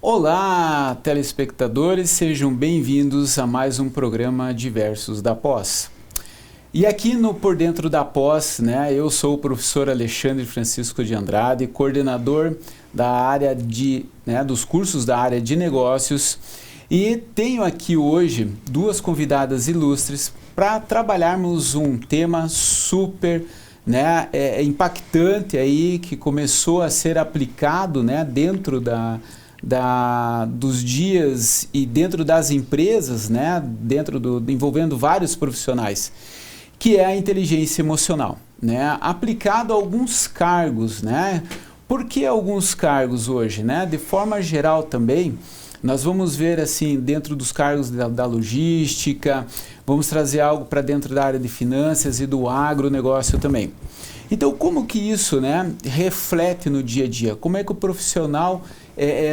Olá, telespectadores, sejam bem-vindos a mais um programa Diversos da Pós. E aqui no Por Dentro da Pós, eu sou o professor Alexandre Francisco de Andrade, coordenador da área dos cursos da área de negócios, e tenho aqui hoje duas convidadas ilustres para trabalharmos um tema super impactante aí, que começou a ser aplicado dentro dos dias e dentro das empresas, envolvendo vários profissionais, que é a inteligência emocional, aplicado a alguns cargos, Por que alguns cargos hoje, De forma geral também, nós vamos ver assim, dentro dos cargos da logística, vamos trazer algo para dentro da área de finanças e do agronegócio também. Então, como que isso, reflete no dia a dia? Como é que o profissional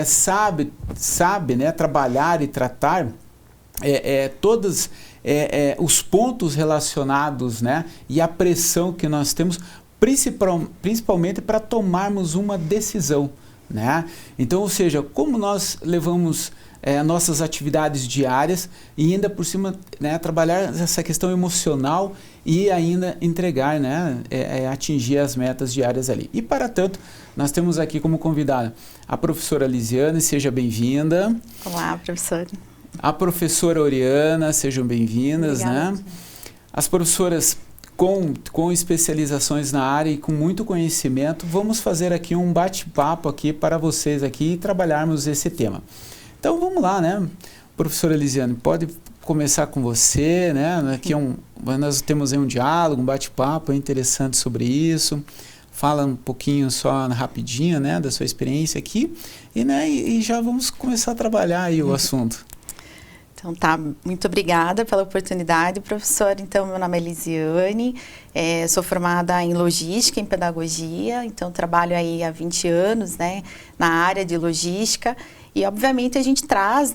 sabe trabalhar e tratar todos os pontos relacionados, e a pressão que nós temos, principalmente para tomarmos uma decisão, Então, ou seja, como nós levamos nossas atividades diárias e ainda por cima trabalhar essa questão emocional e ainda entregar, atingir as metas diárias ali. E para tanto, nós temos aqui como convidada a professora Lisiane, seja bem-vinda. Olá, professora. A professora Oriana, sejam bem-vindas. As professoras com especializações na área e com muito conhecimento, vamos fazer aqui um bate-papo aqui para vocês aqui e trabalharmos esse tema. Então vamos lá, Professora Lisiane, pode começar com você, Aqui nós temos aí um diálogo, um bate-papo interessante sobre isso. Fala um pouquinho só rapidinho, da sua experiência aqui e já vamos começar a trabalhar aí o assunto. Então tá, muito obrigada pela oportunidade, professor. Então, meu nome é Lisiane, sou formada em logística, em pedagogia, então trabalho aí há 20 anos, na área de logística. E, obviamente, a gente traz,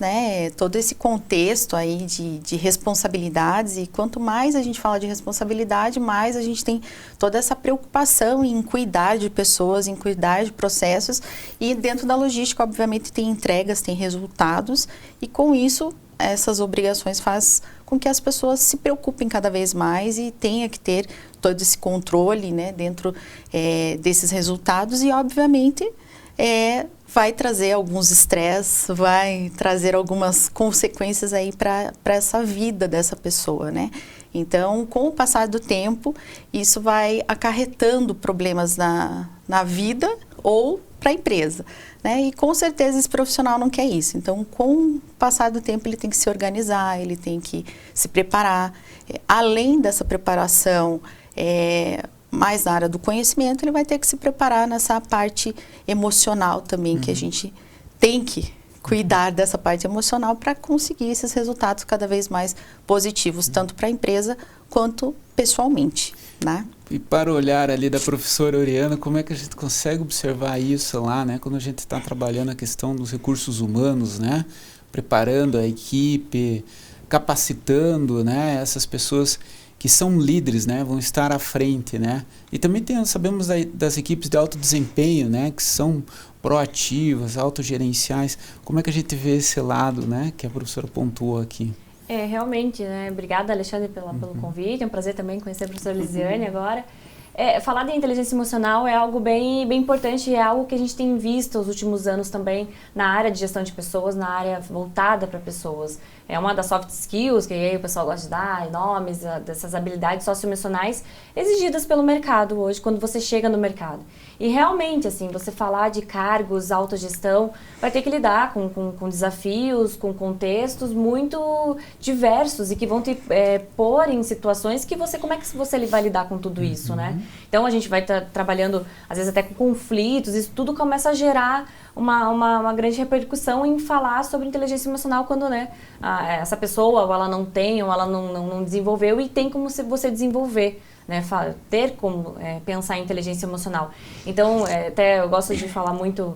todo esse contexto aí de responsabilidades, e quanto mais a gente fala de responsabilidade, mais a gente tem toda essa preocupação em cuidar de pessoas, em cuidar de processos, e dentro da logística, obviamente, tem entregas, tem resultados, e com isso, essas obrigações faz com que as pessoas se preocupem cada vez mais e tenha que ter todo esse controle, dentro desses resultados, e, obviamente, vai trazer alguns estresses, vai trazer algumas consequências aí para essa vida dessa pessoa, Então, com o passar do tempo, isso vai acarretando problemas na vida ou para a empresa, E com certeza esse profissional não quer isso. Então, com o passar do tempo, ele tem que se organizar, ele tem que se preparar. Além dessa preparação, mais na área do conhecimento, ele vai ter que se preparar nessa parte emocional também, que a gente tem que cuidar dessa parte emocional para conseguir esses resultados cada vez mais positivos, tanto para a empresa quanto pessoalmente, E para o olhar ali da professora Oriana, como é que a gente consegue observar isso lá, quando a gente está trabalhando a questão dos recursos humanos, preparando a equipe, capacitando, essas pessoas que são líderes, vão estar à frente, E também sabemos das equipes de alto desempenho, que são proativas, autogerenciais. Como é que a gente vê esse lado, que a professora pontuou aqui? Realmente, Obrigada, Alexandre, pelo convite. É um prazer também conhecer a professora Lisiane agora. Falar de inteligência emocional é algo bem importante, é algo que a gente tem visto nos últimos anos também na área de gestão de pessoas, na área voltada para pessoas. É uma das soft skills, que aí o pessoal gosta de dar nomes, dessas habilidades socioemocionais exigidas pelo mercado hoje, quando você chega no mercado. E realmente, assim, você falar de cargos, autogestão, vai ter que lidar com desafios, com contextos muito diversos e que vão te pôr em situações que como é que você vai lidar com tudo isso, Então, a gente vai estar trabalhando, às vezes, até com conflitos, isso tudo começa a gerar uma grande repercussão em falar sobre inteligência emocional quando, essa pessoa, ou ela não tem, ou ela não desenvolveu, e tem como você desenvolver né, ter como pensar em inteligência emocional. Então, até eu gosto de falar muito,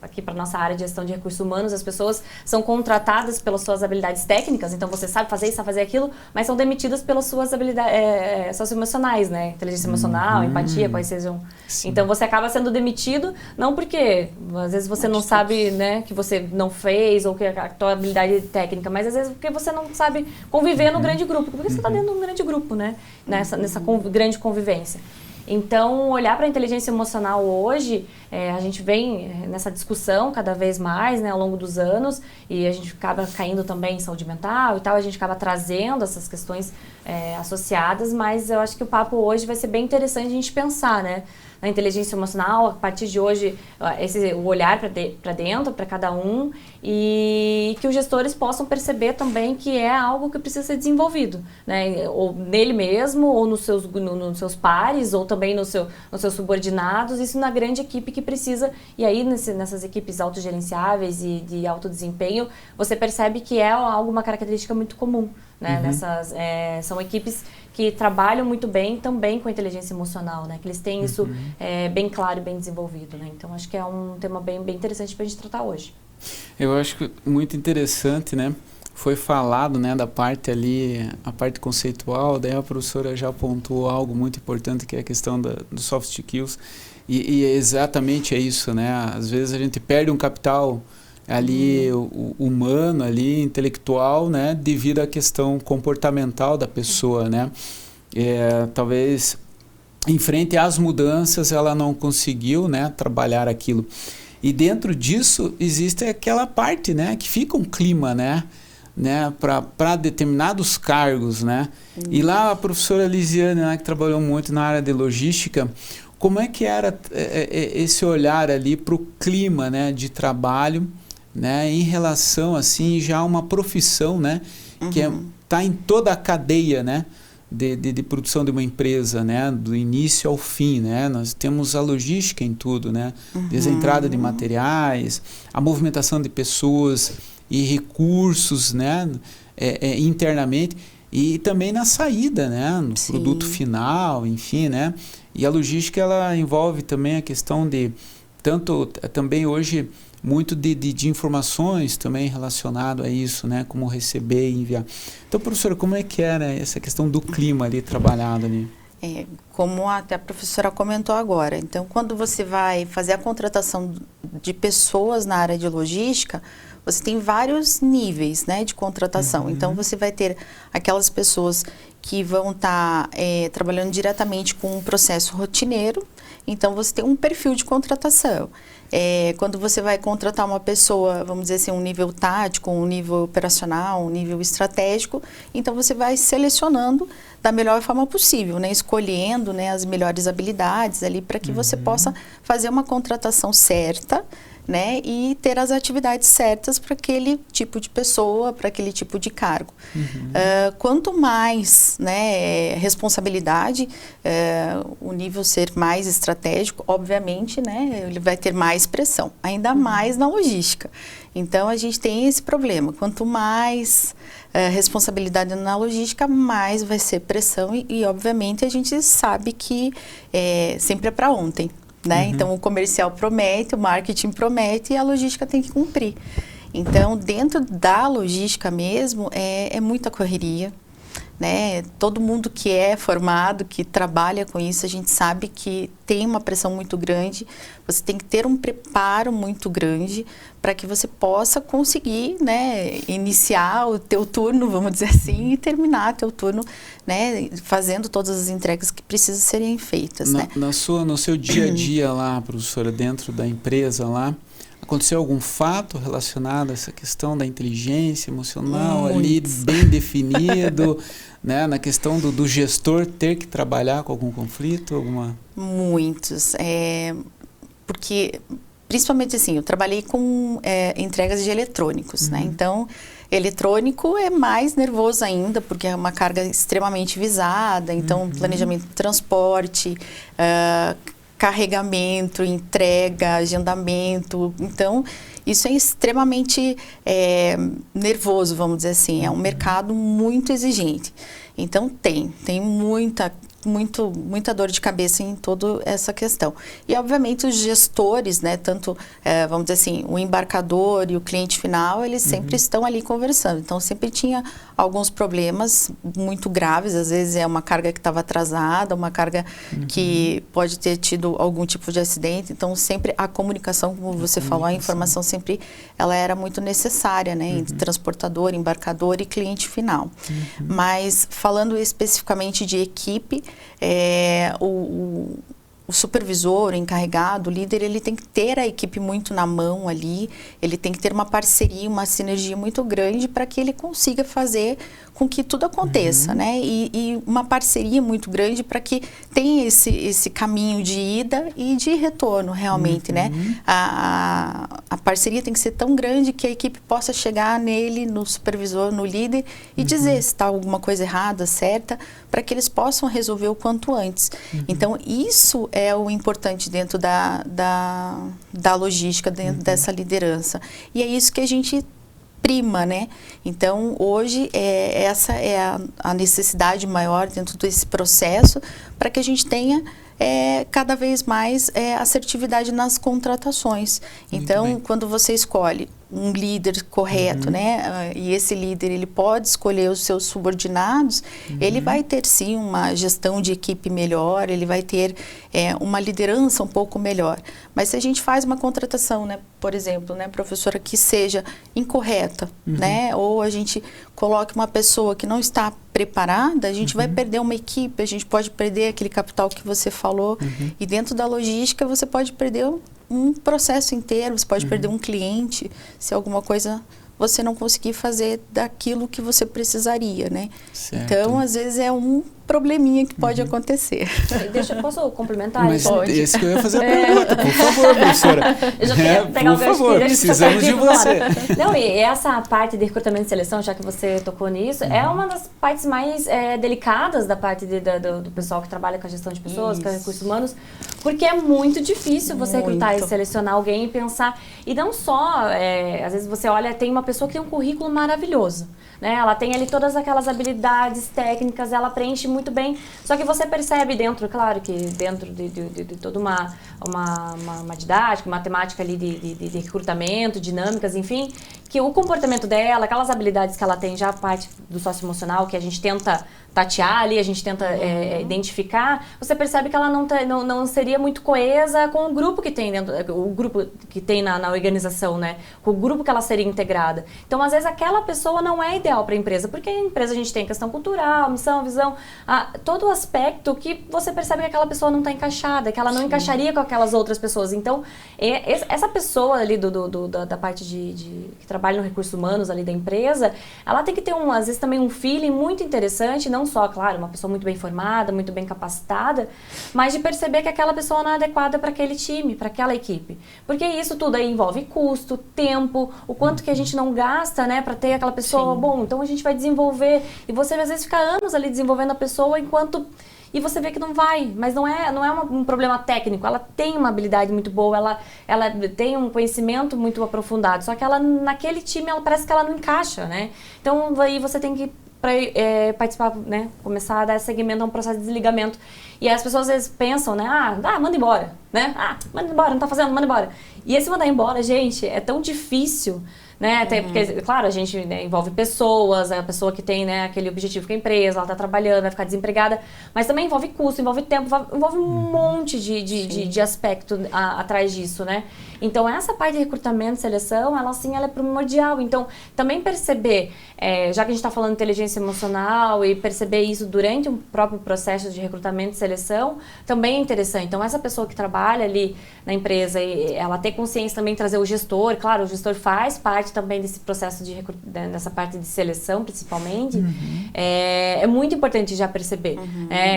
aqui para nossa área de gestão de recursos humanos, as pessoas são contratadas pelas suas habilidades técnicas, então você sabe fazer isso, sabe fazer aquilo, mas são demitidas pelas suas habilidades socioemocionais, né, inteligência emocional, empatia, quais sejam. Sim. Então, você acaba sendo demitido, não porque, às vezes, você não sabe, né, que você não fez, ou que a tua habilidade técnica, mas às vezes porque você não sabe conviver no grande grupo, porque você está dentro de um grande grupo, né, nessa grande convivência. Então, olhar para a inteligência emocional hoje, a gente vem nessa discussão cada vez mais, né, ao longo dos anos, e a gente acaba caindo também em saúde mental e tal, a gente acaba trazendo essas questões associadas, mas eu acho que o papo hoje vai ser bem interessante a gente pensar, né, na inteligência emocional, a partir de hoje, o olhar para dentro, para cada um, e que os gestores possam perceber também que é algo que precisa ser desenvolvido, né? Ou nele mesmo, ou nos seus pares, ou também nos seus subordinados, isso na grande equipe que precisa, e aí nessas equipes autogerenciáveis e de alto desempenho, você percebe que é uma característica muito comum, né? São equipes que trabalham muito bem também com a inteligência emocional, né? Que eles têm isso bem claro e bem desenvolvido, né? Então, acho que é um tema bem interessante para a gente tratar hoje. Eu acho que muito interessante, né? Foi falado, né, da parte ali, a parte conceitual, daí a professora já apontou algo muito importante, que é a questão dos soft skills, e exatamente é isso, né? Às vezes a gente perde um capital ali humano, ali intelectual, né, devido à questão comportamental da pessoa, né? Talvez em frente às mudanças ela não conseguiu, né, trabalhar aquilo. E dentro disso existe aquela parte, né, que fica um clima, né, para determinados cargos, né? E lá a professora Lisiane, né, que trabalhou muito na área de logística, como é que era esse olhar ali para o clima, né, de trabalho, né, em relação assim já a uma profissão, né, que está em toda a cadeia, né, de produção de uma empresa, né, do início ao fim, né? Nós temos a logística em tudo, né? Desde a entrada de materiais, a movimentação de pessoas e recursos, né, internamente, e também na saída, né, no produto final, enfim, né? E a logística, ela envolve também a questão de tanto também hoje muito de informações também relacionado a isso, né? Como receber e enviar. Então, professora, como é que era essa questão do clima ali trabalhado ali? Como até a professora comentou agora, então quando você vai fazer a contratação de pessoas na área de logística, você tem vários níveis, né, de contratação. Então você vai ter aquelas pessoas que vão estar trabalhando diretamente com um processo rotineiro, então você tem um perfil de contratação. Quando você vai contratar uma pessoa, vamos dizer assim, um nível tático, um nível operacional, um nível estratégico, então você vai selecionando da melhor forma possível, né? Escolhendo, né, as melhores habilidades ali para que você possa fazer uma contratação certa, né, e ter as atividades certas para aquele tipo de pessoa, para aquele tipo de cargo. Quanto mais, né, responsabilidade, o nível ser mais estratégico, obviamente, né, ele vai ter mais pressão, ainda mais na logística. Então, a gente tem esse problema. Quanto mais responsabilidade na logística, mais vai ser pressão e obviamente, a gente sabe que sempre é para ontem. Né? Então, o comercial promete, o marketing promete e a logística tem que cumprir. Então, dentro da logística mesmo, é muita correria, né? Todo mundo que é formado, que trabalha com isso, a gente sabe que tem uma pressão muito grande, você tem que ter um preparo muito grande para que você possa conseguir, né, iniciar o teu turno, vamos dizer assim, e terminar o teu turno, né, fazendo todas as entregas que precisam serem feitas. Né? No seu dia a dia lá, professora, dentro da empresa lá, aconteceu algum fato relacionado a essa questão da inteligência emocional ali bem definido, né, na questão do gestor ter que trabalhar com algum conflito? Muitos. Porque, principalmente assim, eu trabalhei com entregas de eletrônicos, né? Então, eletrônico é mais nervoso ainda, porque é uma carga extremamente visada, então planejamento de transporte, carregamento, entrega, agendamento. Então, isso é extremamente nervoso, vamos dizer assim. É um mercado muito exigente. Então, tem muita muita dor de cabeça em toda essa questão. E, obviamente, os gestores, né, tanto, vamos dizer assim, o embarcador e o cliente final, eles sempre estão ali conversando. Então, sempre tinha alguns problemas muito graves, às vezes é uma carga que estava atrasada, uma carga que pode ter tido algum tipo de acidente. Então, sempre a comunicação, como você falou, a informação sempre, ela era muito necessária, né, entre transportador, embarcador e cliente final. Mas, falando especificamente de equipe, o supervisor, o encarregado, o líder, ele tem que ter a equipe muito na mão ali, ele tem que ter uma parceria, uma sinergia muito grande para que ele consiga fazer com que tudo aconteça, né? E uma parceria muito grande para que tenha esse caminho de ida e de retorno, realmente, né? A parceria tem que ser tão grande que a equipe possa chegar nele, no supervisor, no líder, e dizer se está alguma coisa errada, certa, para que eles possam resolver o quanto antes. Então, isso é o importante dentro da logística, dentro dessa liderança. E é isso que a gente prima, né? Então, hoje, essa é a necessidade maior dentro desse processo para que a gente tenha cada vez mais assertividade nas contratações. Então, quando você escolhe um líder correto, né? E esse líder, ele pode escolher os seus subordinados, ele vai ter, sim, uma gestão de equipe melhor, ele vai ter uma liderança um pouco melhor. Mas se a gente faz uma contratação, né, por exemplo, né, professora, que seja incorreta, né? Ou a gente coloque uma pessoa que não está preparada, a gente vai perder uma equipe, a gente pode perder aquele capital que você falou. E dentro da logística, você pode perder um processo inteiro, você pode perder um cliente, se alguma coisa você não conseguir fazer daquilo que você precisaria, né? Certo. Então, às vezes é um probleminha que pode acontecer. Posso complementar? Mas esse que eu ia fazer a pergunta, por favor, professora. Eu já queria pegar o gancho. Por favor, precisamos de você. Não, e essa parte de recrutamento e seleção, já que você tocou nisso, é uma das partes mais delicadas da parte do pessoal que trabalha com a gestão de pessoas, com recursos humanos, porque é muito difícil você recrutar e selecionar alguém e pensar. E não só, às vezes você olha, tem uma pessoa que tem um currículo maravilhoso, né? Ela tem ali todas aquelas habilidades técnicas, ela preenche muito bem, só que você percebe dentro, claro que dentro de toda uma didática, matemática ali de recrutamento, dinâmicas, enfim, que o comportamento dela, aquelas habilidades que ela tem já, a parte do socioemocional, que a gente tenta tatear ali, a gente tenta identificar, você percebe que ela não seria muito coesa com o grupo que tem dentro, o grupo que tem na organização, né? Com o grupo que ela seria integrada. Então, às vezes, aquela pessoa não é ideal para a empresa, porque a empresa a gente tem questão cultural, missão, visão, todo o aspecto que você percebe que aquela pessoa não está encaixada, que ela não encaixaria com aquelas outras pessoas. Então, essa pessoa ali da parte que trabalha no recursos humanos ali da empresa, ela tem que ter, às vezes, também um feeling muito interessante, não só, claro, uma pessoa muito bem formada, muito bem capacitada, mas de perceber que aquela pessoa não é adequada para aquele time, para aquela equipe. Porque isso tudo aí envolve custo, tempo, o quanto que a gente não gasta, né, para ter aquela pessoa. Bom, então a gente vai desenvolver, e você às vezes fica anos ali desenvolvendo a pessoa enquanto... E você vê que não vai, mas não é um problema técnico, ela tem uma habilidade muito boa, ela tem um conhecimento muito aprofundado, só que ela, naquele time, ela parece que ela não encaixa, né? Então, aí você tem que participar, né, começar a dar segmento a um processo de desligamento. E as pessoas às vezes pensam, né, manda embora, né? Manda embora, não tá fazendo, manda embora. E esse mandar embora, gente, é tão difícil, né? Até porque, claro, a gente, né, envolve pessoas, a pessoa que tem, né, aquele objetivo com a empresa, ela está trabalhando, vai ficar desempregada, mas também envolve custo, envolve tempo, envolve um monte de aspecto atrás disso, né? Então, essa parte de recrutamento e seleção, ela é primordial. Então, também perceber, já que a gente está falando de inteligência emocional e perceber isso durante o próprio processo de recrutamento e seleção, também é interessante. Então, essa pessoa que trabalha ali na empresa, ela ter consciência também, trazer o gestor, claro, o gestor faz parte também desse processo dessa parte de seleção, principalmente, é muito importante já perceber.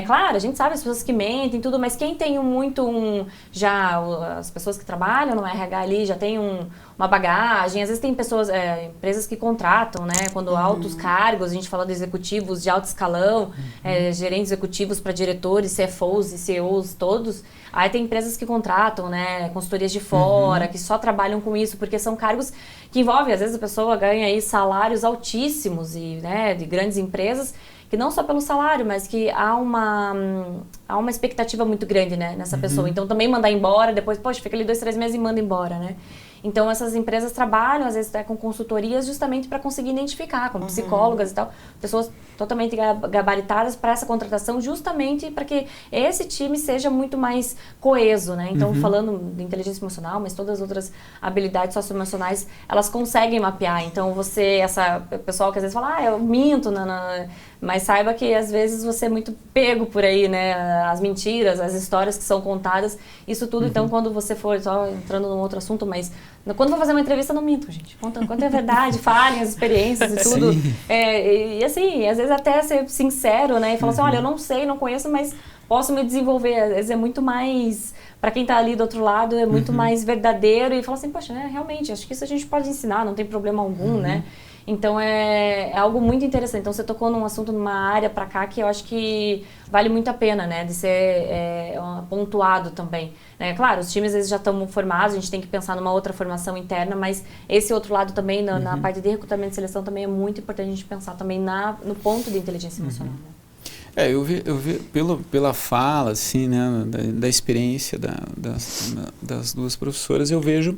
Claro, a gente sabe as pessoas que mentem, tudo, mas quem tem já as pessoas que trabalham no RH ali já tem uma bagagem, às vezes tem pessoas, empresas que contratam, né, quando altos cargos, a gente fala de executivos de alto escalão, gerentes executivos para diretores, CFOs e CEOs todos, aí tem empresas que contratam, né, consultorias de fora, que só trabalham com isso, porque são cargos que envolvem, às vezes a pessoa ganha aí salários altíssimos e, né, de grandes empresas, que não só pelo salário, mas que há uma expectativa muito grande, né, nessa pessoa. Então também mandar embora, depois, poxa, fica ali 2, 3 meses e manda embora, né? Então essas empresas trabalham, às vezes, com consultorias justamente para conseguir identificar, como psicólogas e tal, pessoas totalmente gabaritadas para essa contratação, justamente para que esse time seja muito mais coeso, né? Então, falando de inteligência emocional, mas todas as outras habilidades socioemocionais, elas conseguem mapear. Então, pessoal que às vezes fala, eu minto, mas saiba que às vezes você é muito pego por aí, né? As mentiras, as histórias que são contadas, isso tudo. Então, quando você for, só entrando num outro assunto, mas quando for fazer uma entrevista, não minto, gente. Quanto é verdade, falem as experiências e tudo. E assim, às vezes até ser sincero, né? E falar assim, olha, eu não sei, não conheço, mas posso me desenvolver. Às vezes é muito mais, para quem está ali do outro lado, é muito mais verdadeiro. E fala assim, poxa, realmente, acho que isso a gente pode ensinar, não tem problema algum, né? Então, é algo muito interessante. Então, você tocou num assunto, numa área para cá que eu acho que vale muito a pena, né? De ser pontuado também. Né? Claro, os times às vezes já estão formados, a gente tem que pensar numa outra formação interna, mas esse outro lado também, na parte de recrutamento e seleção, também é muito importante a gente pensar também no ponto de inteligência emocional. Né? Eu vi pela fala, assim, né, da experiência das duas professoras, eu vejo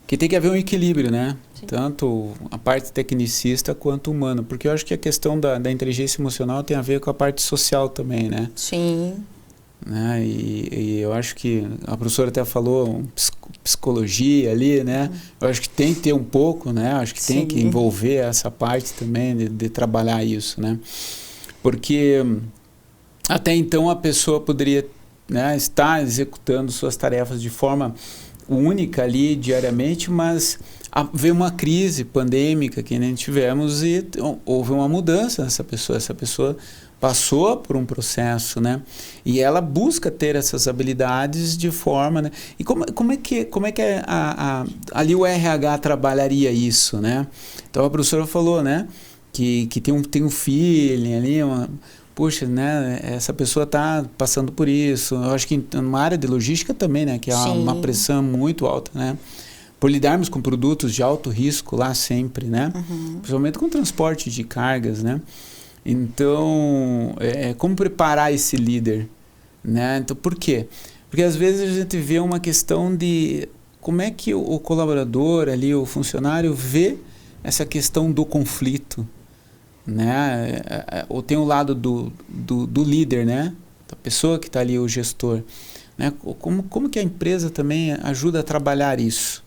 que tem que haver um equilíbrio, né? Sim. Tanto a parte tecnicista quanto humana, porque eu acho que a questão da inteligência emocional tem a ver com a parte social também, né? Sim. Né? E eu acho que a professora até falou psicologia ali, né? Eu acho que tem que ter um pouco, né? Eu acho que tem que envolver essa parte também de trabalhar isso, né? Porque até então a pessoa poderia, né, estar executando suas tarefas de forma única ali diariamente, mas veio uma crise pandêmica que nem tivemos e houve uma mudança nessa pessoa. Essa pessoa passou por um processo, né? E ela busca ter essas habilidades de forma, né? E como é que ali o RH trabalharia isso, né? Então a professora falou, né, que tem um feeling ali, puxa, né, essa pessoa está passando por isso. Eu acho que numa área de logística também, né, que há uma pressão muito alta, né, por lidarmos com produtos de alto risco lá sempre, né, principalmente com transporte de cargas, né. Então, como preparar esse líder, né? Então, por quê? Porque às vezes a gente vê uma questão de como é que o colaborador ali, o funcionário vê essa questão do conflito, né? Ou tem o lado do líder, né? Da pessoa que está ali, o gestor, né? Como que a empresa também ajuda a trabalhar isso?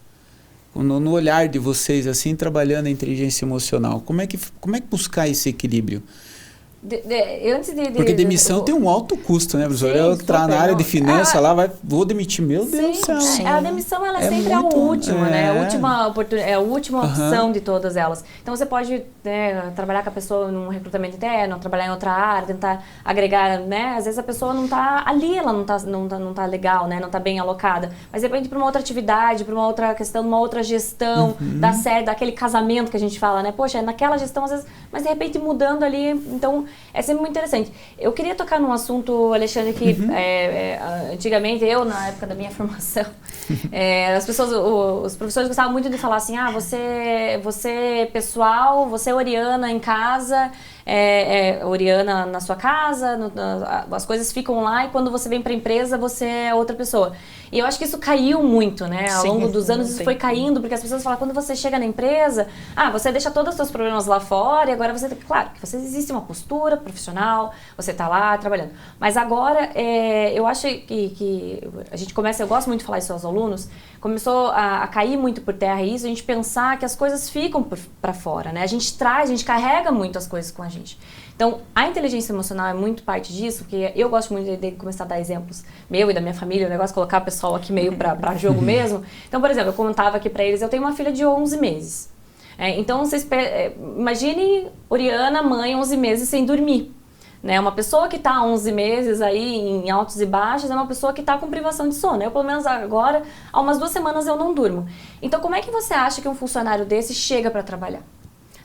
No olhar de vocês, assim, trabalhando a inteligência emocional, como é que buscar esse equilíbrio? Porque demissão tem um alto custo, né, professor? Eu entrar na área de finanças vou demitir, meu Deus do céu. A demissão ela é sempre muito, a última, né? A última opção de todas elas. Então você pode, né, trabalhar com a pessoa num recrutamento interno, trabalhar em outra área, tentar agregar, né? Às vezes a pessoa não está ali, ela não tá legal, né? Não está bem alocada. Mas de repente para uma outra atividade, para uma outra questão, uma outra gestão da série, daquele casamento que a gente fala, né? Poxa, naquela gestão às vezes, mas de repente mudando ali, então é sempre muito interessante. Eu queria tocar num assunto, Alexandre, que antigamente, na época da minha formação, os professores gostavam muito de falar assim, você pessoal, você Oriana em casa, Oriana na sua casa, as coisas ficam lá e quando você vem para a empresa, você é outra pessoa. E eu acho que isso caiu muito, né? Ao longo dos anos isso foi caindo, porque as pessoas falam, quando você chega na empresa, você deixa todos os seus problemas lá fora e agora você... Claro, que existe uma postura profissional, você está lá trabalhando. Mas agora, eu acho que a gente começa, eu gosto muito de falar isso aos alunos, começou a cair muito por terra isso, a gente pensar que as coisas ficam para fora, né? A gente carrega muito as coisas com a gente. Então, a inteligência emocional é muito parte disso, porque eu gosto muito de começar a dar exemplos meu e da minha família, o negócio de colocar o pessoal aqui meio para jogo mesmo. Então, por exemplo, eu contava aqui para eles, eu tenho uma filha de 11 meses. Então, vocês imagine Oriana, mãe, 11 meses sem dormir. Né? Uma pessoa que está há 11 meses aí em altos e baixos é uma pessoa que está com privação de sono. Eu, pelo menos agora, há umas 2 semanas eu não durmo. Então, como é que você acha que um funcionário desse chega para trabalhar?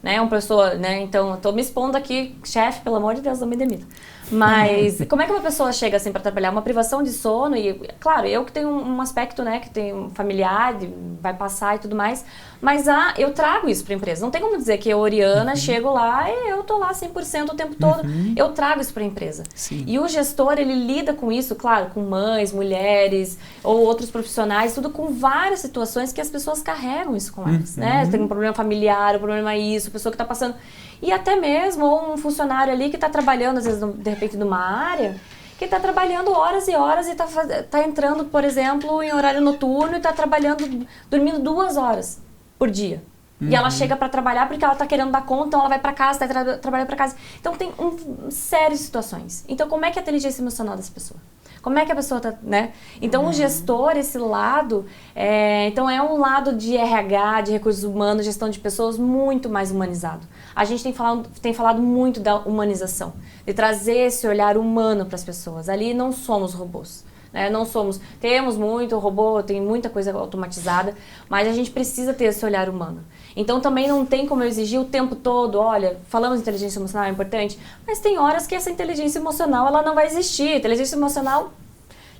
Né? Uma pessoa, né? Então, eu estou me expondo aqui, chefe, pelo amor de Deus, não me demita. Mas como é que uma pessoa chega assim para trabalhar? Uma privação de sono e, claro, eu que tenho um aspecto, né, que tem um familiar, vai passar e tudo mais, mas eu trago isso para a empresa. Não tem como dizer que eu, Oriana, chego lá e eu tô lá 100% o tempo todo. Eu trago isso para a empresa. Sim. E o gestor, ele lida com isso, claro, com mães, mulheres ou outros profissionais, tudo com várias situações que as pessoas carregam isso com elas, né? Tem um problema familiar, um problema isso, pessoa que está passando... E até mesmo um funcionário ali que está trabalhando, às vezes, de repente, numa área, que está trabalhando horas e horas e está entrando, por exemplo, em horário noturno e está trabalhando, dormindo 2 horas por dia. E ela chega para trabalhar porque ela está querendo dar conta, então ela vai para casa, está trabalhando para casa. Então, tem séries de situações. Então, como é que é a inteligência emocional dessa pessoa? Como é que a pessoa está, né? Então, o gestor, esse lado, então é um lado de RH, de recursos humanos, gestão de pessoas muito mais humanizado. A gente tem falado muito da humanização, de trazer esse olhar humano para as pessoas. Ali não somos robôs. Não somos, temos muito robô, tem muita coisa automatizada, mas a gente precisa ter esse olhar humano. Então também não tem como eu exigir o tempo todo, olha, falamos de inteligência emocional, é importante, mas tem horas que essa inteligência emocional ela não vai existir. Inteligência emocional,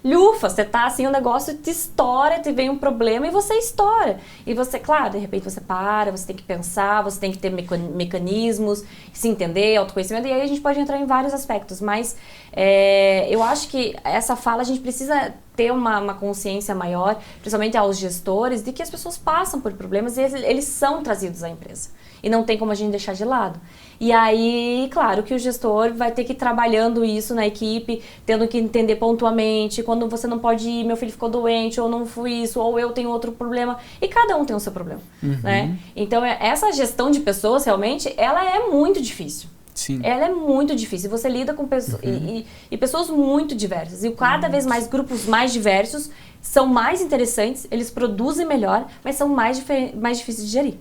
lufa, você tá assim, o negócio te estoura, te vem um problema e você estoura. E você, claro, de repente você para, você tem que pensar, você tem que ter mecanismos, se entender, autoconhecimento, e aí a gente pode entrar em vários aspectos, mas eu acho que essa fala a gente precisa ter uma consciência maior, principalmente aos gestores, de que as pessoas passam por problemas e eles são trazidos à empresa. E não tem como a gente deixar de lado. E aí, claro que o gestor vai ter que ir trabalhando isso na equipe, tendo que entender pontualmente, quando você não pode ir, meu filho ficou doente, ou não fui isso, ou eu tenho outro problema. E cada um tem o seu problema, né? Então, essa gestão de pessoas, realmente, ela é muito difícil. Sim. Ela é muito difícil. Você lida com pessoas e pessoas muito diversas. E cada vez mais grupos mais diversos são mais interessantes, eles produzem melhor, mas são mais difíceis de gerir.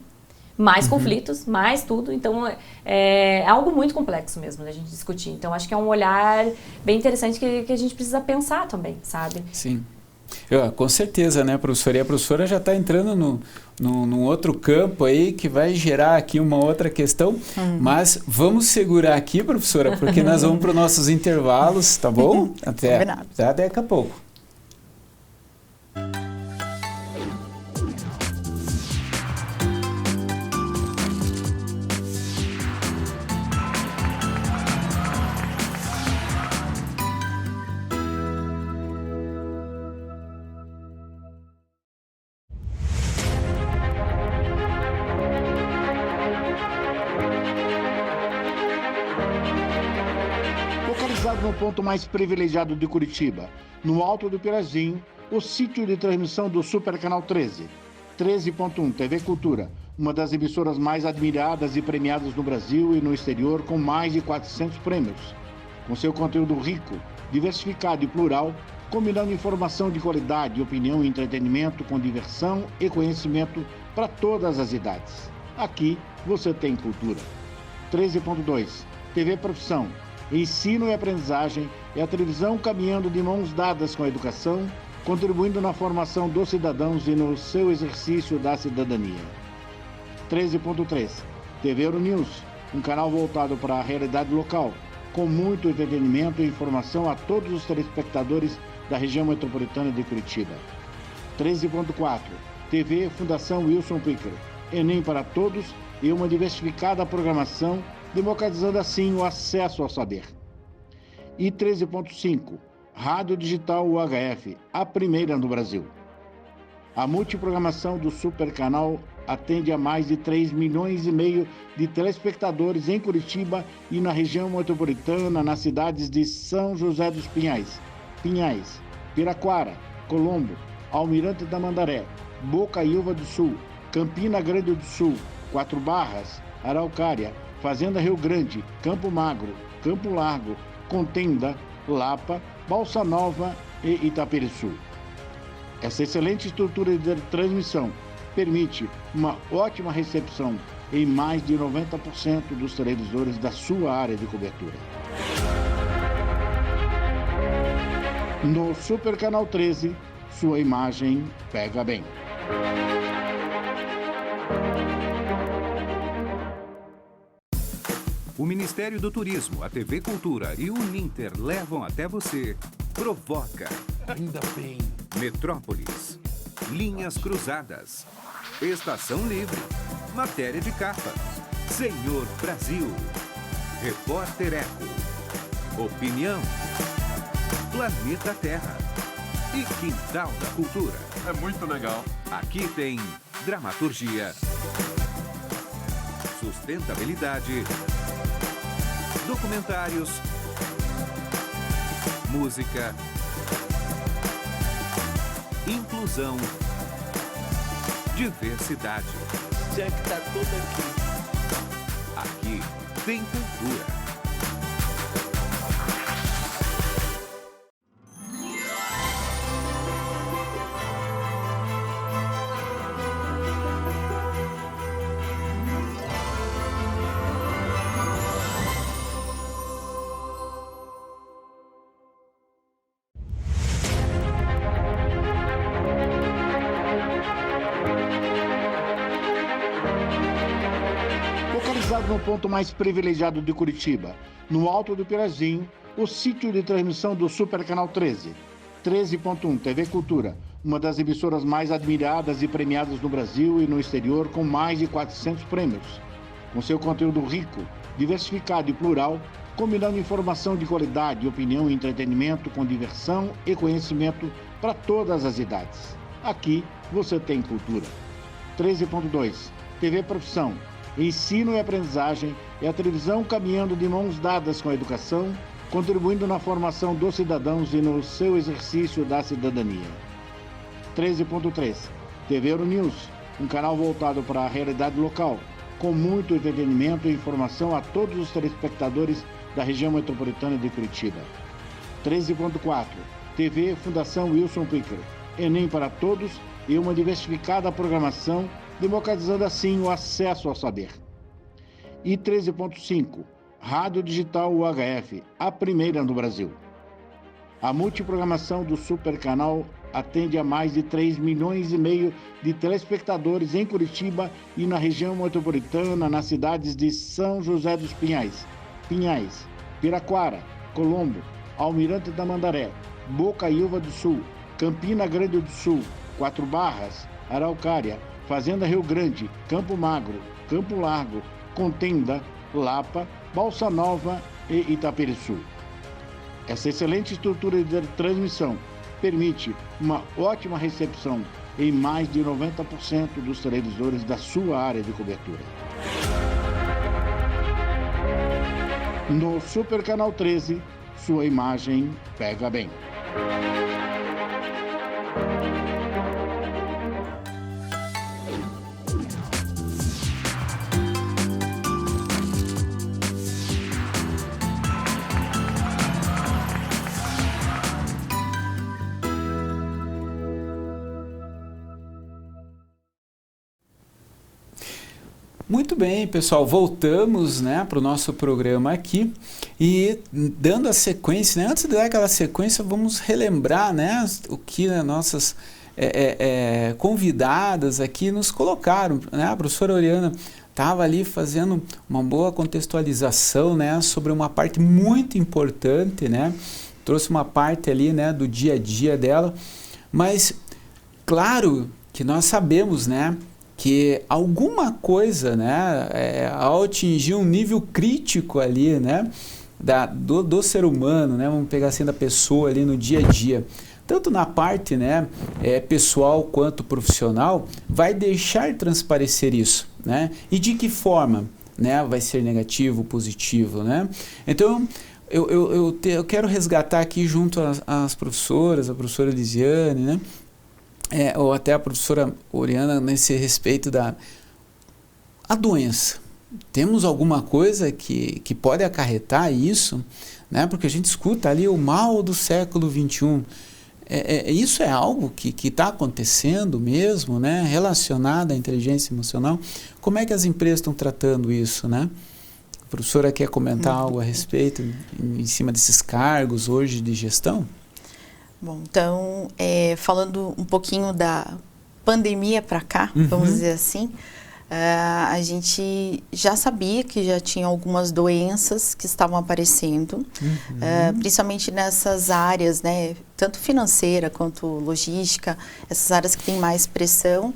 Mais conflitos, mais tudo. Então, é algo muito complexo mesmo da gente discutir. Então, acho que é um olhar bem interessante que a gente precisa pensar também, sabe? Sim. Com certeza, né, professora? E a professora já está entrando num outro campo aí que vai gerar aqui uma outra questão. Mas vamos segurar aqui, professora, porque nós vamos para os nossos intervalos, tá bom? Até daqui a pouco. No ponto mais privilegiado de Curitiba, no Alto do Pirazinho, o sítio de transmissão do Super Canal 13, 13.1 TV Cultura, uma das emissoras mais admiradas e premiadas no Brasil e no exterior, com mais de 400 prêmios. Com seu conteúdo rico, diversificado e plural, combinando informação de qualidade, opinião e entretenimento com diversão e conhecimento para todas as idades. Aqui você tem cultura. 13.2 TV Profissão. Ensino e aprendizagem é a televisão caminhando de mãos dadas com a educação, contribuindo na formação dos cidadãos e no seu exercício da cidadania. 13.3 TV Euronews, um canal voltado para a realidade local, com muito entretenimento e informação a todos os telespectadores da região metropolitana de Curitiba. 13.4 TV Fundação Wilson Picker, Enem para todos e uma diversificada programação, democratizando assim o acesso ao saber. E 13.5, Rádio Digital UHF, a primeira no Brasil. A multiprogramação do Super Canal atende a mais de 3,5 milhões de telespectadores em Curitiba e na região metropolitana, nas cidades de São José dos Pinhais, Piraquara, Colombo, Almirante Tamandaré, Bocaiúva do Sul, Campina Grande do Sul, 4 Barras, Araucária, Fazenda Rio Grande, Campo Magro, Campo Largo, Contenda, Lapa, Balsa Nova e Itaperiçu. Essa excelente estrutura de transmissão permite uma ótima recepção em mais de 90% dos televisores da sua área de cobertura. No Super Canal 13, sua imagem pega bem. O Ministério do Turismo, a TV Cultura e o Uninter levam até você Provoca. Ainda bem. Metrópolis. Linhas Cruzadas. Estação Livre. Matéria de capa. Senhor Brasil. Repórter Eco. Opinião. Planeta Terra. E Quintal da Cultura. É muito legal. Aqui tem dramaturgia, sustentabilidade, documentários, música, inclusão, diversidade. Já que tá tudo aqui. Aqui tem cultura. Localizado no ponto mais privilegiado de Curitiba, no Alto do Pirazinho, o sítio de transmissão do Super Canal 13, 13.1 TV Cultura, uma das emissoras mais admiradas e premiadas no Brasil e no exterior, com mais de 400 prêmios. Com seu conteúdo rico, diversificado e plural, combinando informação de qualidade, opinião e entretenimento com diversão e conhecimento para todas as idades. Aqui você tem cultura. 13.2 TV Profissão. Ensino e aprendizagem é a televisão caminhando de mãos dadas com a educação, contribuindo na formação dos cidadãos e no seu exercício da cidadania. 13.3 TV Euronews, um canal voltado para a realidade local, com muito entretenimento e informação a todos os telespectadores da região metropolitana de Curitiba. 13.4 TV Fundação Wilson Picker, Enem para todos e uma diversificada programação, democratizando assim o acesso ao saber. E 13.5, Rádio Digital UHF, a primeira no Brasil. A multiprogramação do Super Canal atende a mais de 3,5 milhões de telespectadores em Curitiba e na região metropolitana, nas cidades de São José dos Pinhais, Piraquara, Colombo, Almirante da Mandaré, Bocaiúva do Sul, Campina Grande do Sul, Quatro Barras, Araucária, Fazenda Rio Grande, Campo Magro, Campo Largo, Contenda, Lapa, Balsa Nova e Itaperiçu. Essa excelente estrutura de transmissão permite uma ótima recepção em mais de 90% dos televisores da sua área de cobertura. No Super Canal 13, sua imagem pega bem. Muito bem, pessoal, voltamos, né, para o nosso programa aqui e dando a sequência, né, antes de dar aquela sequência, vamos relembrar, né, o que as nossas convidadas aqui nos colocaram, né, a professora Oriana estava ali fazendo uma boa contextualização, né, sobre uma parte muito importante, né, trouxe uma parte ali, né, do dia a dia dela, mas claro que nós sabemos, né, que alguma coisa, né, ao atingir um nível crítico ali, né, do ser humano, né, vamos pegar assim da pessoa ali no dia a dia, tanto na parte, né, pessoal quanto profissional, vai deixar transparecer isso, né, e de que forma, né, vai ser negativo, positivo, né, então eu quero resgatar aqui junto às professoras, a professora Elisiane, né, ou até a professora Oriana nesse respeito a doença. Temos alguma coisa que pode acarretar isso, né? Porque a gente escuta ali o mal do século XXI. Isso é algo que está acontecendo mesmo, né? Relacionado à inteligência emocional. Como é que as empresas estão tratando isso, né? A professora quer comentar algo a respeito em cima desses cargos hoje de gestão? Bom, então, falando um pouquinho da pandemia para cá, vamos dizer assim, a gente já sabia que já tinha algumas doenças que estavam aparecendo, principalmente nessas áreas, né, tanto financeira quanto logística, essas áreas que têm mais pressão,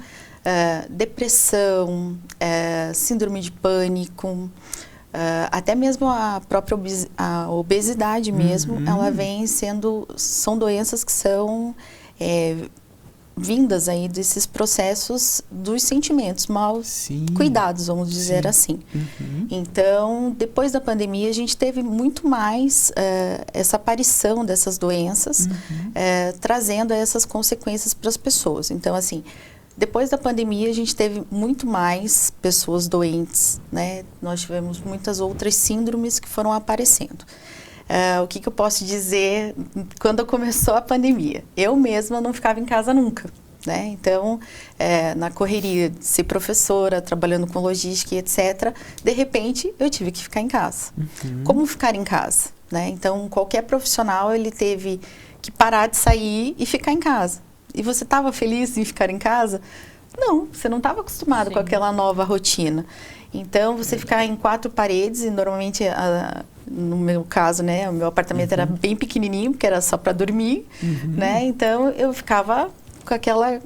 depressão, síndrome de pânico, até mesmo a própria obesidade mesmo, ela vem são doenças que são vindas aí desses processos dos sentimentos mal cuidados, vamos dizer assim. Então, depois da pandemia, a gente teve muito mais essa aparição dessas doenças, trazendo essas consequências para as pessoas. Então, assim, depois da pandemia, a gente teve muito mais pessoas doentes, né? Nós tivemos muitas outras síndromes que foram aparecendo. O que eu posso dizer quando começou a pandemia? Eu mesma não ficava em casa nunca, né? Então, na correria de ser professora, trabalhando com logística e etc., de repente, eu tive que ficar em casa. Como ficar em casa, né? Então, qualquer profissional, ele teve que parar de sair e ficar em casa. E você estava feliz em ficar em casa? Não, você não estava acostumado com aquela nova rotina. Então, você ficar em 4 paredes, e normalmente, no meu caso, né, o meu apartamento era bem pequenininho, porque era só para dormir, né? Então, eu ficava com aquela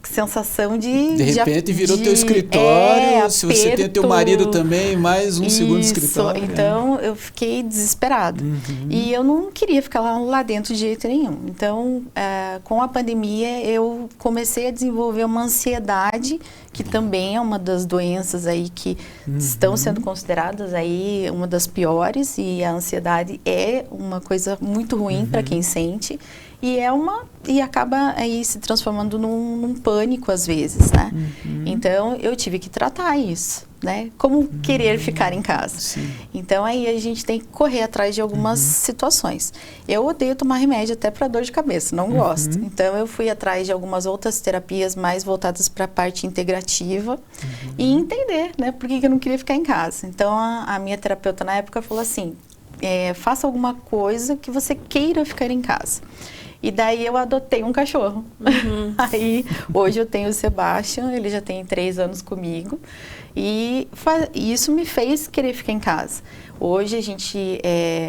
sensação de repente virou teu escritório, se você tem teu marido também, mais um segundo escritório. Então, eu fiquei desesperada. E eu não queria ficar lá dentro de jeito nenhum. Então, com a pandemia, eu comecei a desenvolver uma ansiedade, que também é uma das doenças aí que estão sendo consideradas aí uma das piores, e a ansiedade é uma coisa muito ruim para quem sente. E acaba aí se transformando num pânico às vezes, né? Então, eu tive que tratar isso, né? Como querer ficar em casa. Então, aí a gente tem que correr atrás de algumas situações. Eu odeio tomar remédio até para dor de cabeça, não gosto. Então, eu fui atrás de algumas outras terapias mais voltadas para a parte integrativa e entender, né? Por que eu não queria ficar em casa. Então, a minha terapeuta na época falou assim, faça alguma coisa que você queira ficar em casa. E daí eu adotei um cachorro. Aí, hoje eu tenho o Sebastian, ele já tem 3 anos comigo. E isso me fez querer ficar em casa. Hoje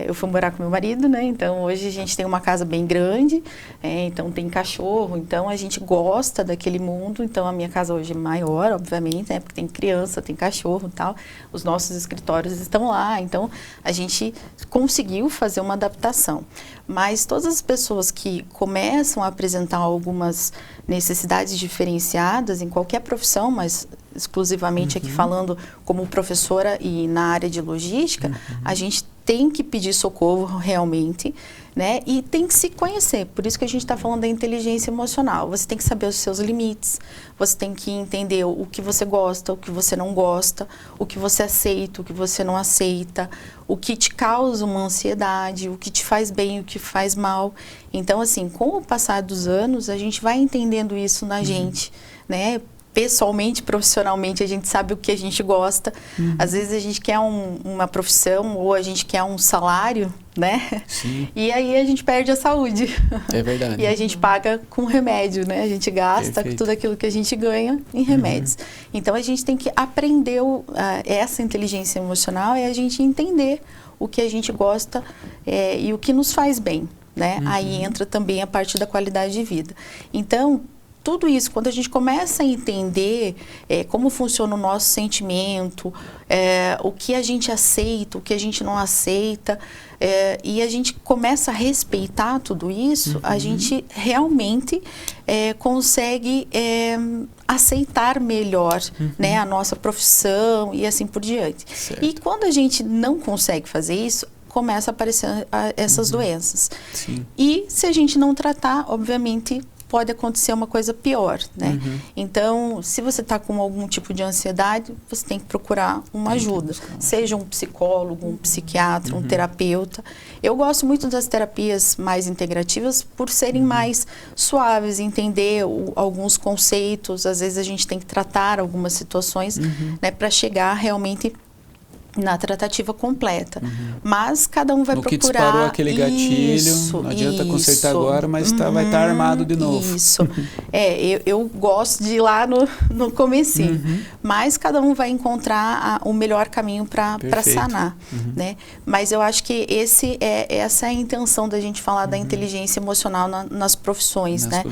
eu fui morar com meu marido, né? Então hoje a gente tem uma casa bem grande, então tem cachorro, então a gente gosta daquele mundo. Então a minha casa hoje é maior, obviamente, né? Porque tem criança, tem cachorro e tal. Os nossos escritórios estão lá, então a gente conseguiu fazer uma adaptação. Mas todas as pessoas que começam a apresentar algumas necessidades diferenciadas em qualquer profissão, mas exclusivamente aqui falando como professora e na área de logística, a gente tem que pedir socorro realmente, né? E tem que se conhecer. Por isso que a gente está falando da inteligência emocional. Você tem que saber os seus limites, você tem que entender o que você gosta, o que você não gosta, o que você aceita, o que você não aceita, o que te causa uma ansiedade, o que te faz bem, o que faz mal. Então, assim, com o passar dos anos, a gente vai entendendo isso na gente, né? Pessoalmente, profissionalmente, a gente sabe o que a gente gosta. Às vezes a gente quer uma profissão ou a gente quer um salário, né? Sim. E aí a gente perde a saúde. É verdade. E a gente paga com remédio, né? A gente gasta tudo aquilo que a gente ganha em remédios. Então a gente tem que aprender essa inteligência emocional, é a gente entender o que a gente gosta e o que nos faz bem, né? Aí entra também a parte da qualidade de vida. Então, tudo isso, quando a gente começa a entender como funciona o nosso sentimento, o que a gente aceita, o que a gente não aceita, e a gente começa a respeitar tudo isso, a gente realmente consegue aceitar melhor, né, a nossa profissão e assim por diante. Certo. E quando a gente não consegue fazer isso, começa a aparecer essas doenças. Sim. E se a gente não tratar, obviamente, pode acontecer uma coisa pior, né? Então, se você está com algum tipo de ansiedade, você tem que procurar uma ajuda. Seja um psicólogo, um psiquiatra, um terapeuta. Eu gosto muito das terapias mais integrativas por serem mais suaves, entender alguns conceitos. Às vezes a gente tem que tratar algumas situações, né, para chegar realmente na tratativa completa. Mas cada um vai no procurar... que disparou aquele gatilho, não adianta consertar agora, mas vai estar armado de novo. Isso. Eu gosto de ir lá no comecinho. Mas cada um vai encontrar o melhor caminho para sanar. Né? Mas eu acho que essa é a intenção da gente falar da inteligência emocional nas profissões. Né?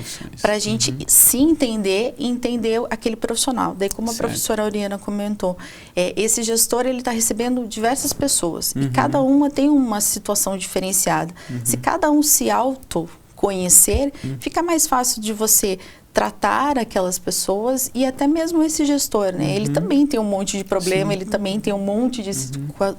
Para a gente se entender e entender aquele profissional. Daí, como a professora Oriana comentou, esse gestor ele está recebendo diversas pessoas e cada uma tem uma situação diferenciada. Se cada um se autoconhecer, fica mais fácil de você tratar aquelas pessoas e até mesmo esse gestor, né? Ele também tem um monte de problema, ele também tem um monte de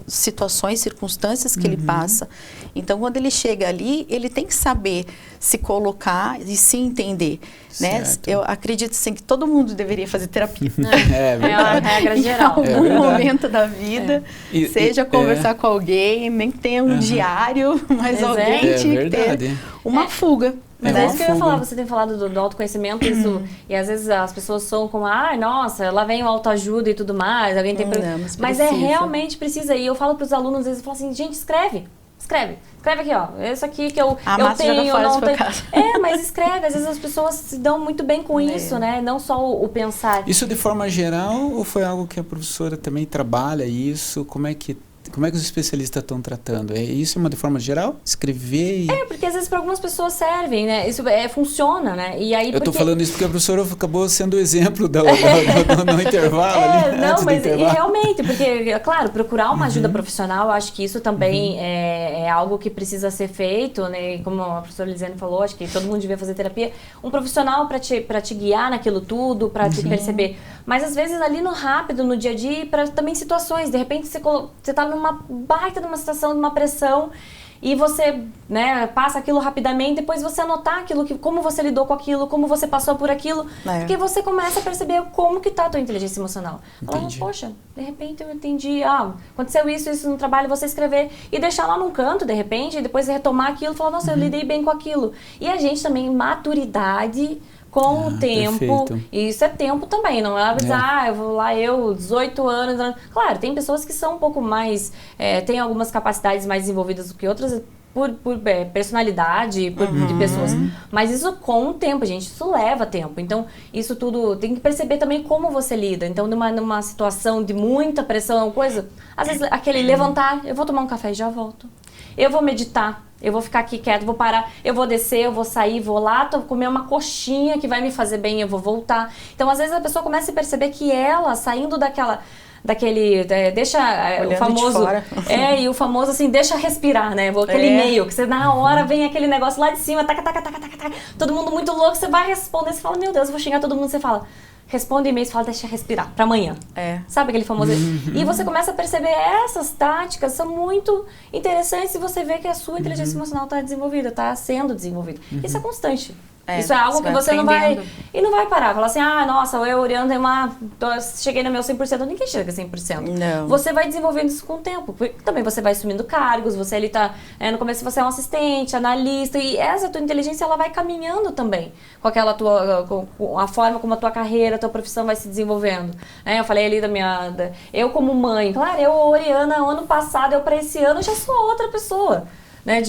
situações, circunstâncias que ele passa. Então, quando ele chega ali, ele tem que saber se colocar e se entender, né? Eu acredito assim, que todo mundo deveria fazer terapia. É uma regra geral. Em algum momento da vida, seja conversar com alguém, nem que tenha um diário, mas alguém tinha que ter uma fuga. Mas é isso que eu ia falar, você tem falado do autoconhecimento, isso, e às vezes as pessoas são como, nossa, lá vem o autoajuda e tudo mais, alguém tem mas realmente precisa, e eu falo para os alunos, às vezes, eu falo assim, gente, escreve aqui, ó, isso aqui que eu tenho, não tenho. Mas escreve, às vezes as pessoas se dão muito bem com isso, né, não só o pensar. Isso de forma geral, ou foi algo que a professora também trabalha isso, como é que os especialistas estão tratando? Isso uma de forma geral? Escrever e... porque às vezes para algumas pessoas servem, né? Isso funciona, né? E aí, eu estou falando isso porque a professora acabou sendo o exemplo no intervalo. Mas realmente, porque, claro, procurar uma ajuda profissional, eu acho que isso também é algo que precisa ser feito, né? Como a professora Lisiane falou, acho que todo mundo devia fazer terapia. Um profissional para te guiar naquilo tudo, para te perceber. Mas às vezes ali no rápido, no dia a dia, para também situações. De repente você está numa baita de uma situação, de uma pressão, e você, né, passa aquilo rapidamente, depois você anotar aquilo, como você lidou com aquilo, como você passou por aquilo, porque você começa a perceber como que tá a tua inteligência emocional. Poxa, de repente eu entendi, aconteceu isso no trabalho, você escrever e deixar lá num canto, de repente, e depois retomar aquilo e falar, nossa, eu lidei bem com aquilo. E a gente também, maturidade com o tempo, perfeito. E isso é tempo também, não é eu vou lá, 18 anos, claro, tem pessoas que são um pouco mais, têm algumas capacidades mais desenvolvidas do que outras, por personalidade, de pessoas, mas isso com o tempo, gente, isso leva tempo, então isso tudo, tem que perceber também como você lida, então numa situação de muita pressão, às vezes aquele levantar, eu vou tomar um café e já volto, eu vou meditar, eu vou ficar aqui quieto, vou parar, eu vou descer, eu vou sair, vou lá comer uma coxinha que vai me fazer bem, eu vou voltar. Então, às vezes, a pessoa começa a perceber que ela, saindo daquele, deixa olhando o famoso, e o famoso assim, deixa respirar, né, aquele e-mail, que você na hora vem aquele negócio lá de cima, taca, todo mundo muito louco, você vai responder, você fala, meu Deus, eu vou xingar todo mundo, você fala... Responde e-mail e fala, deixa respirar, para amanhã. Sabe aquele famoso... E você começa a perceber essas táticas são muito interessantes e você vê que a sua inteligência emocional está desenvolvida, está sendo desenvolvida. Isso é constante. Isso é algo que você não vai... E não vai parar. Falar assim, nossa, eu, Oriana, cheguei no meu 100%. Ninguém chega a 100%. Não. Você vai desenvolvendo isso com o tempo. Também você vai assumindo cargos, você ali tá... no começo você é um assistente, analista, e essa tua inteligência, ela vai caminhando também. Com aquela com a forma como a tua carreira, a tua profissão vai se desenvolvendo. Eu falei ali eu como mãe, claro, Oriana, ano passado, para esse ano, já sou outra pessoa. Né,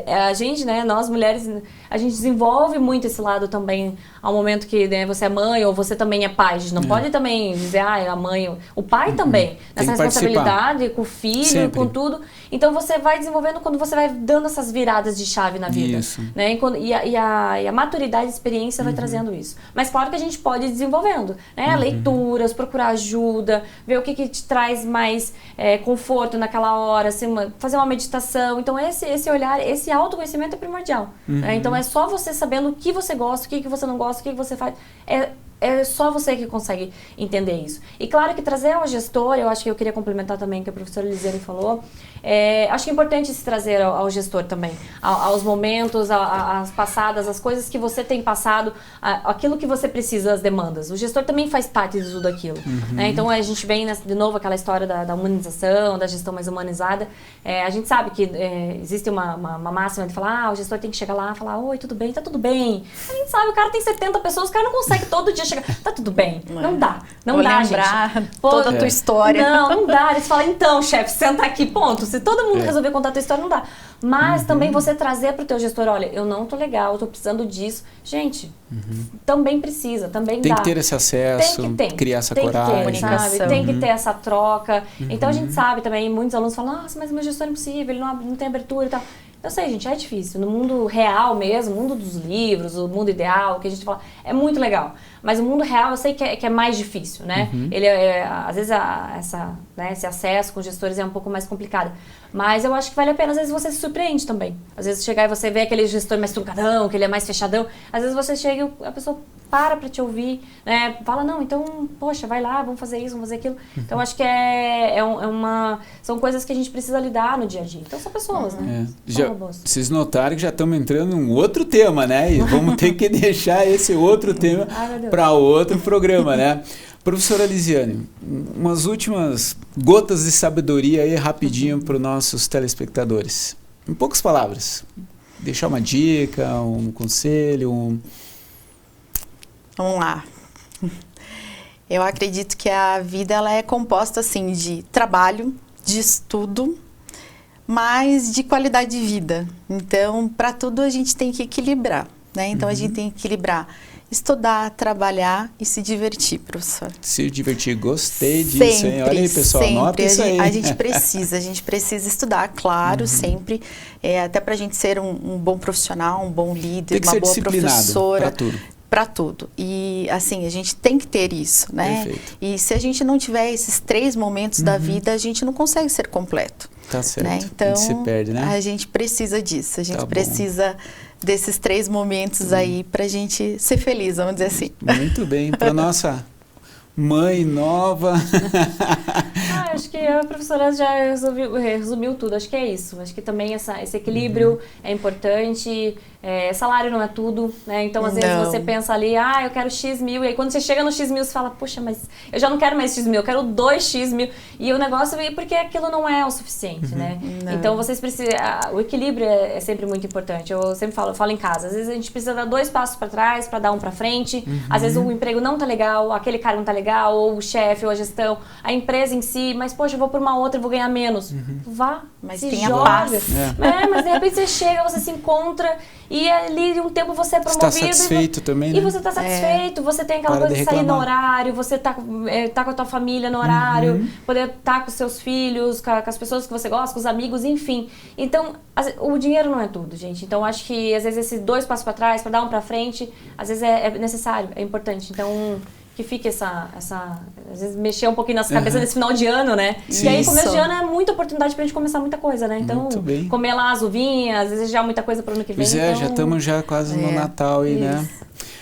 a gente, né, nós mulheres, a gente desenvolve muito esse lado também ao momento que, né, você é mãe ou você também é pai. A gente não pode também dizer, a mãe, o pai também, nessa responsabilidade com o filho, sempre. Com tudo. Então você vai desenvolvendo quando você vai dando essas viradas de chave na vida. Isso. Né, e a maturidade e a experiência vai trazendo isso. Mas claro que a gente pode ir desenvolvendo, né, leituras, procurar ajuda, ver o que te traz mais conforto naquela hora, assim, fazer uma meditação. Então esse olhar, esse autoconhecimento é primordial. Né? Então é só você sabendo o que você gosta, o que você não gosta, o que você faz. É só você que consegue entender isso. E claro que trazer ao gestor, eu acho que eu queria complementar também o que a professora Lisiane falou, acho que é importante se trazer ao gestor também, aos momentos, às passadas, as coisas que você tem passado, aquilo que você precisa, as demandas. O gestor também faz parte de tudo aquilo. Né? Então a gente vem de novo aquela história da humanização, da gestão mais humanizada. A gente sabe que existe uma máxima de falar, o gestor tem que chegar lá e falar, oi, tudo bem, tá tudo bem. A gente sabe, o cara tem 70 pessoas, o cara não consegue todo dia chegar, tá tudo bem. Não dá, não Vou dá, lembrar gente. toda a tua história. Não dá. Eles falam, então, chefe, senta aqui, ponto. Se todo mundo resolver contar a tua história, não dá. Mas também você trazer pro teu gestor, olha, eu não tô legal, eu tô precisando disso. Gente, também precisa, também Tem dá. que ter esse acesso, criar essa coragem. Sabe? Tem que ter essa troca. Então a gente sabe também, muitos alunos falam, nossa, mas o meu gestor é impossível, ele não tem abertura e tal. Eu sei, gente, é difícil. No mundo real mesmo, o mundo dos livros, o mundo ideal, que a gente fala, é muito legal. Mas o mundo real eu sei que é mais difícil, né? Ele às vezes esse acesso com gestores é um pouco mais complicado. Mas eu acho que vale a pena, às vezes você se surpreende também. Às vezes chegar e você vê aquele gestor mais truncadão, que ele é mais fechadão. Às vezes você chega e a pessoa para te ouvir, né? Fala, não, então, poxa, vai lá, vamos fazer isso, vamos fazer aquilo. Então, eu acho que são coisas que a gente precisa lidar no dia a dia. Então, são pessoas, né? Vocês notaram que já estamos entrando em um outro tema, né? E vamos ter que deixar esse outro tema para outro programa, né? Professora Lisiane, umas últimas gotas de sabedoria aí rapidinho para os nossos telespectadores. Em poucas palavras. Deixar uma dica, um conselho, Vamos lá. Eu acredito que a vida ela é composta assim de trabalho, de estudo, mas de qualidade de vida. Então, para tudo a gente tem que equilibrar, né? Então a gente tem que equilibrar estudar, trabalhar e se divertir, professor. Se divertir, gostei disso, hein? Olha aí, pessoal, anota isso aí. A gente precisa estudar, claro, sempre, até para a gente ser um bom profissional, um bom líder, uma boa professora. Para tudo. Para tudo. E, assim, a gente tem que ter isso, né? Perfeito. E se a gente não tiver esses 3 momentos da vida, a gente não consegue ser completo. Tá certo. Né? Então, a gente se perde, né? A gente precisa disso. A gente precisa desses 3 momentos aí pra gente ser feliz, vamos dizer assim. Muito bem. Para nossa mãe nova. Acho que a professora já resumiu tudo. Acho que é isso. Acho que também esse equilíbrio é importante. Salário não é tudo, né? Então, às vezes, você pensa ali, eu quero X mil. E aí, quando você chega no X mil, você fala, poxa, mas eu já não quero mais X mil, eu quero 2X mil. E o negócio é porque aquilo não é o suficiente, né? Não. Então, vocês precisam... O equilíbrio é sempre muito importante. Eu sempre falo em casa. Às vezes, a gente precisa dar 2 passos para trás para dar um para frente. Às vezes, o emprego não tá legal, aquele cara não tá legal, ou o chefe, ou a gestão, a empresa em si. Mas, poxa, eu vou por uma outra e vou ganhar menos. Vá, mas se tenha joga. paz. Mas, de repente, você chega, você se encontra... E ali um tempo você é promovido. Está satisfeito também, né? E você está satisfeito, você tem aquela coisa de sair no horário, você tá com a tua família no horário, poder estar com os seus filhos, com as pessoas que você gosta, com os amigos, enfim. Então, o dinheiro não é tudo, gente. Então, acho que às vezes esses 2 passos para trás, para dar um para frente, às vezes é necessário, é importante. Então, que fique às vezes mexer um pouquinho nas cabeças nesse final de ano, né? Sim. E aí, começo de ano é muita oportunidade pra gente começar muita coisa, né? Então, comer lá as uvinhas, às vezes já muita coisa pro ano que vem. Pois já estamos quase no Natal aí, né?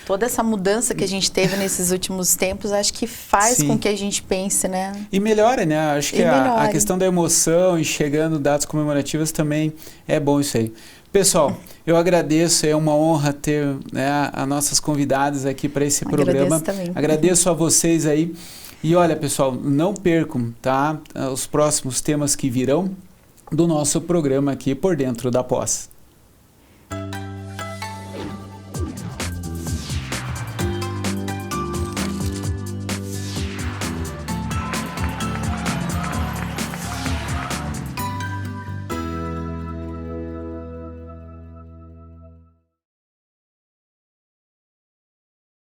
Toda essa mudança que a gente teve nesses últimos tempos, acho que faz com que a gente pense, né? E melhora, né? Acho que a questão da emoção e chegando datas comemorativas também é bom isso aí. Pessoal, eu agradeço, é uma honra ter as nossas convidadas aqui para esse programa. Agradeço a vocês aí. E olha, pessoal, não percam, tá? Os próximos temas que virão do nosso programa aqui por dentro da Pós.